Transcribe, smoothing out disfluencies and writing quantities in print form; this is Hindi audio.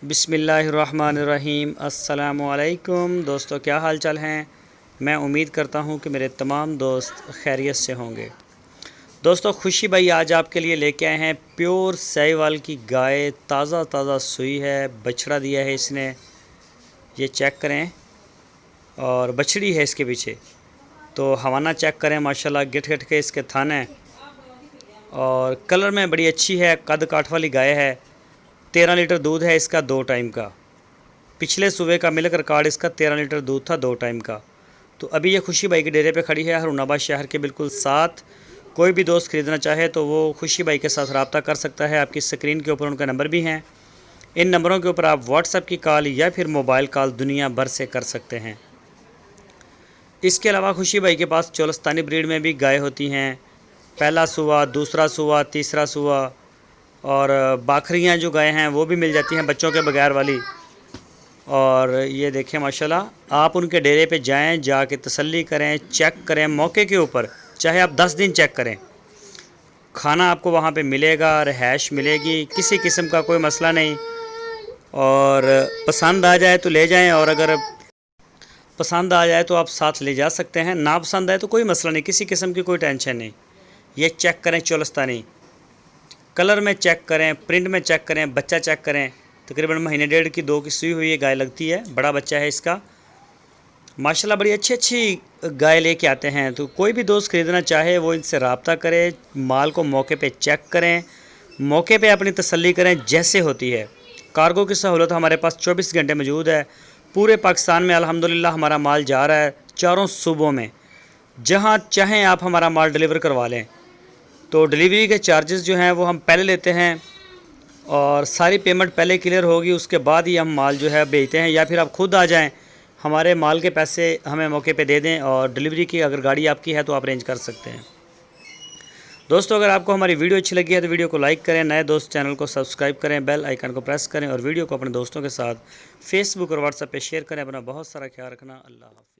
बिस्मिल्लाहिर्रहमानिर्रहीम। अस्सलामुअलैकुम दोस्तों, क्या हाल चाल हैं। मैं उम्मीद करता हूं कि मेरे तमाम दोस्त खैरियत से होंगे। दोस्तों, खुशी भाई आज आपके लिए लेके आए हैं प्योर साहिवाल की गाय। ताज़ा ताज़ा सूई है, बछड़ा दिया है इसने, ये चेक करें। और बछड़ी है इसके पीछे, तो हवाना चेक करें। माशाल्लाह गिट गिट के इसके थान हैं और कलर में बड़ी अच्छी है। कद काठ वाली गाय है। 13 लीटर दूध है इसका 2 टाइम का। पिछले सुबह का मिलक रिकॉर्ड इसका 13 लीटर दूध था 2 टाइम का। तो अभी ये खुशी भाई के डेरे पे खड़ी है, हरूनाबाद शहर के बिल्कुल साथ। कोई भी दोस्त ख़रीदना चाहे तो वो खुशी भाई के साथ रब्ता कर सकता है। आपकी स्क्रीन के ऊपर उनका नंबर भी हैं। इन नंबरों के ऊपर आप व्हाट्सएप की कॉल या फिर मोबाइल कॉल दुनिया भर से कर सकते हैं। इसके अलावा खुशी भाई के पास चोलस्तानी ब्रीड में भी गाय होती हैं। पहला सुआ, दूसरा सुआ, तीसरा सुआ और बाखरियाँ जो गाय हैं वो भी मिल जाती हैं, बच्चों के बगैर वाली। और ये देखें माशाल्लाह, आप उनके डेरे पे जाएं, जाके तसल्ली करें, चेक करें मौके के ऊपर। चाहे आप 10 दिन चेक करें, खाना आपको वहाँ पे मिलेगा, रहायश मिलेगी, किसी किस्म का कोई मसला नहीं। और पसंद आ जाए तो ले जाएं, और अगर पसंद आ जाए तो आप साथ ले जा सकते हैं। ना पसंद आए तो कोई मसला नहीं, किसी किस्म की कोई टेंशन नहीं। ये चेक करें, चोलस्तानी कलर में चेक करें, प्रिंट में चेक करें, बच्चा चेक करें। तकरीबन महीने डेढ़ की 2 की सूई हुई है गाय लगती है, बड़ा बच्चा है इसका। माशाल्लाह बड़ी अच्छी गाय लेके आते हैं। तो कोई भी दोस्त ख़रीदना चाहे वो इनसे रब्ता करे, माल को मौके पे चेक करें, मौके पे अपनी तसल्ली करें जैसे होती है। कार्गो की सहूलत हमारे पास 24 घंटे मौजूद है। पूरे पाकिस्तान में अल्हम्दुलिल्लाह हमारा माल जा रहा है, चारों सूबों में। जहाँ चाहें आप हमारा माल डिलीवर करवा लें। तो डिलीवरी के चार्जेस जो हैं वो हम पहले लेते हैं, और सारी पेमेंट पहले क्लियर होगी, उसके बाद ही हम माल जो है भेजते हैं। या फिर आप खुद आ जाएं, हमारे माल के पैसे हमें मौके पे दे दें, और डिलीवरी की अगर गाड़ी आपकी है तो आप अरेंज कर सकते हैं। दोस्तों, अगर आपको हमारी वीडियो अच्छी लगी है तो वीडियो को लाइक करें, नए दोस्त चैनल को सब्सक्राइब करें, बेल आइकन को प्रेस करें, और वीडियो को अपने दोस्तों के साथ फेसबुक और व्हाट्सएप पर शेयर करें। अपना बहुत सारा ख्याल रखना। अल्लाह हाफ़िज़।